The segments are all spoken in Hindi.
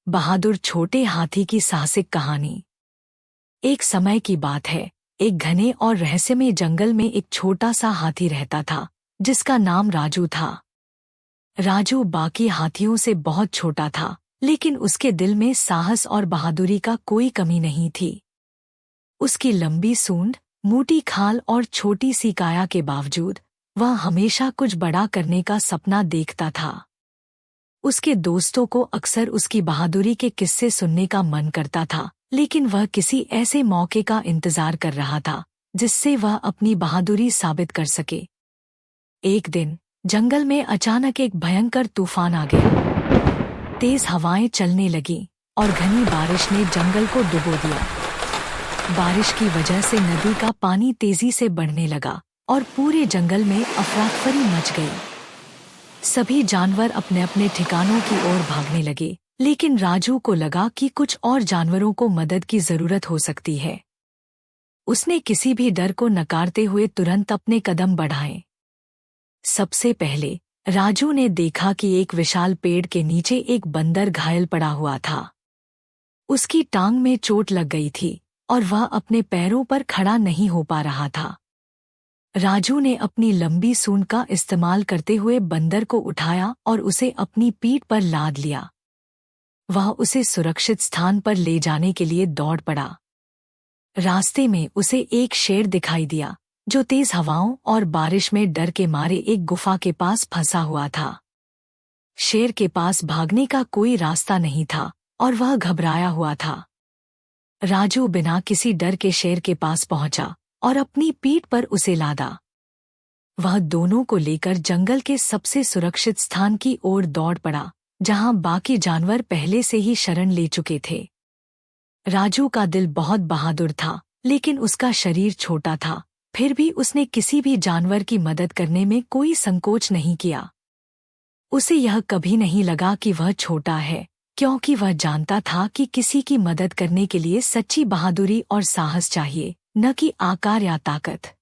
बहादुर छोटे हाथी की साहसिक कहानी। एक समय की बात है, एक घने और रहस्यमय जंगल में एक छोटा सा हाथी रहता था, जिसका नाम राजू था। राजू बाकी हाथियों से बहुत छोटा था, लेकिन उसके दिल में साहस और बहादुरी का कोई कमी नहीं थी। उसकी लंबी सूंड, मोटी खाल और छोटी सी काया के बावजूद वह हमेशा कुछ बड़ा करने का सपना देखता था। उसके दोस्तों को अक्सर उसकी बहादुरी के किस्से सुनने का मन करता था, लेकिन वह किसी ऐसे मौके का इंतजार कर रहा था जिससे वह अपनी बहादुरी साबित कर सके। एक दिन जंगल में अचानक एक भयंकर तूफान आ गया। तेज हवाएं चलने लगीं और घनी बारिश ने जंगल को डुबो दिया। बारिश की वजह से नदी का पानी तेजी से बढ़ने लगा और पूरे जंगल में अफरा-तफरी मच गई। सभी जानवर अपने अपने ठिकानों की ओर भागने लगे, लेकिन राजू को लगा कि कुछ और जानवरों को मदद की जरूरत हो सकती है। उसने किसी भी डर को नकारते हुए तुरंत अपने कदम बढ़ाए। सबसे पहले राजू ने देखा कि एक विशाल पेड़ के नीचे एक बंदर घायल पड़ा हुआ था। उसकी टांग में चोट लग गई थी और वह अपने पैरों पर खड़ा नहीं हो पा रहा था। राजू ने अपनी लंबी सूंड का इस्तेमाल करते हुए बंदर को उठाया और उसे अपनी पीठ पर लाद लिया। वह उसे सुरक्षित स्थान पर ले जाने के लिए दौड़ पड़ा। रास्ते में उसे एक शेर दिखाई दिया, जो तेज हवाओं और बारिश में डर के मारे एक गुफा के पास फंसा हुआ था। शेर के पास भागने का कोई रास्ता नहीं था और वह घबराया हुआ था। राजू बिना किसी डर के शेर के पास पहुंचा और अपनी पीठ पर उसे लादा। वह दोनों को लेकर जंगल के सबसे सुरक्षित स्थान की ओर दौड़ पड़ा, जहां बाकी जानवर पहले से ही शरण ले चुके थे। राजू का दिल बहुत बहादुर था, लेकिन उसका शरीर छोटा था। फिर भी उसने किसी भी जानवर की मदद करने में कोई संकोच नहीं किया। उसे यह कभी नहीं लगा कि वह छोटा है, क्योंकि वह जानता था कि किसी की मदद करने के लिए सच्ची बहादुरी और साहस चाहिए, न कि आकार या ताकत।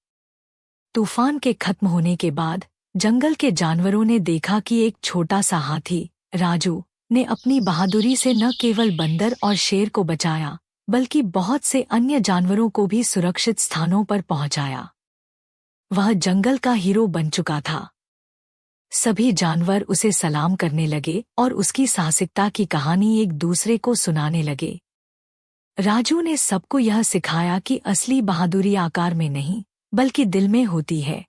तूफान के खत्म होने के बाद जंगल के जानवरों ने देखा कि एक छोटा सा हाथी, राजू, ने अपनी बहादुरी से न केवल बंदर और शेर को बचाया, बल्कि बहुत से अन्य जानवरों को भी सुरक्षित स्थानों पर पहुंचाया। वह जंगल का हीरो बन चुका था। सभी जानवर उसे सलाम करने लगे और उसकी साहसिकता की कहानी एक दूसरे को सुनाने लगे। राजू ने सबको यह सिखाया कि असली बहादुरी आकार में नहीं, बल्कि दिल में होती है।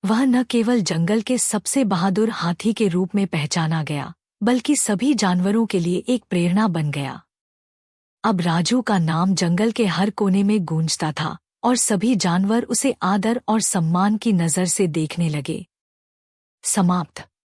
वह न केवल जंगल के सबसे बहादुर हाथी के रूप में पहचाना गया, बल्कि सभी जानवरों के लिए एक प्रेरणा बन गया। अब राजू का नाम जंगल के हर कोने में गूंजता था और सभी जानवर उसे आदर और सम्मान की नजर से देखने लगे। समाप्त।